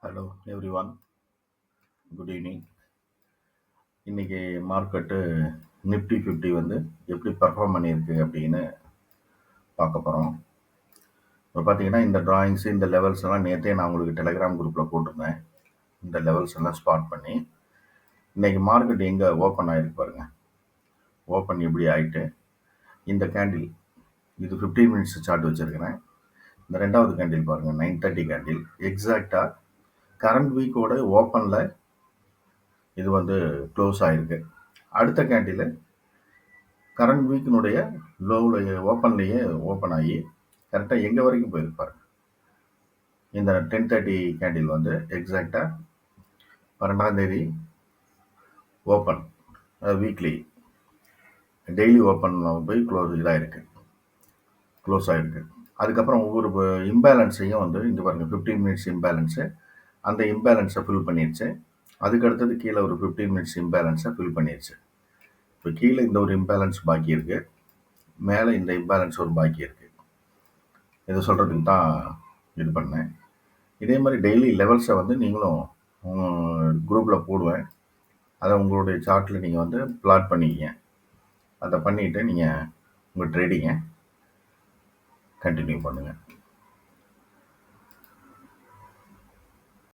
Hello everyone, good evening. இன்றைக்கி market Nifty 50 வந்து எப்படி பர்ஃபார்ம் பண்ணியிருக்கு அப்படின்னு பார்க்க போகிறோம். இப்போ பார்த்தீங்கன்னா இந்த ட்ராயிங்ஸு இந்த லெவல்ஸ் எல்லாம் நேற்றே நான் உங்களுக்கு டெலிகிராம் குரூப்பில் போட்டிருந்தேன். இந்த லெவல்ஸ் எல்லாம் ஸ்பாட் பண்ணி இன்றைக்கி மார்க்கெட் எங்கே ஓப்பன் ஆகிருக்கு பாருங்கள். ஓப்பன் எப்படி ஆகிட்டு இந்த கேண்டில் இது 15 மினிட்ஸ் சார்ட் வச்சுருக்கிறேன். இந்த ரெண்டாவது கேண்டில் பாருங்கள், 9:30 கேண்டில் எக்ஸாக்டாக கரண்ட் வீக்கோட ஓப்பனில் இது வந்து க்ளோஸ் ஆகிருக்கு. அடுத்த கேண்டில் கரண்ட் வீக்கினுடைய லோவில் ஓப்பன்லேயே ஓப்பன் ஆகி கரெக்டாக எங்கே வரைக்கும் போயிருப்பார். இந்த 10:30 கேண்டில் வந்து எக்ஸாக்டாக 12ஆம் தேதி ஓப்பன், வீக்லி டெய்லி ஓப்பன் போய் க்ளோஸ் ஆகிருக்கு. அதுக்கப்புறம் ஒவ்வொரு இம்பேலன்ஸையும் வந்து இந்த பாருங்கள் 15 மினிட்ஸ் இம்பேலன்ஸு, அந்த இம்பேலன்ஸை ஃபில் பண்ணிடுச்சு. அதுக்கு அடுத்தது கீழே ஒரு 15 மினிட்ஸ் இம்பேலன்ஸை ஃபில் பண்ணிடுச்சு. இப்போ கீழே இந்த ஒரு இம்பேலன்ஸ் பாக்கி இருக்குது, மேலே இந்த இம்பேலன்ஸ் ஒரு பாக்கி இருக்குது. இதை சொல்கிறதுக்கு தான் இது பண்ணேன். இதே மாதிரி டெய்லி லெவல்ஸை வந்து நீங்களும் குரூப்பில் போடுவேன். அதை உங்களுடைய சார்ட்டில் நீங்கள் வந்து பிளாட் பண்ணிக்கிங்க. அதை பண்ணிவிட்டு நீங்கள் உங்கள் ட்ரேடிங்கை கண்டினியூ பண்ணுங்கள்.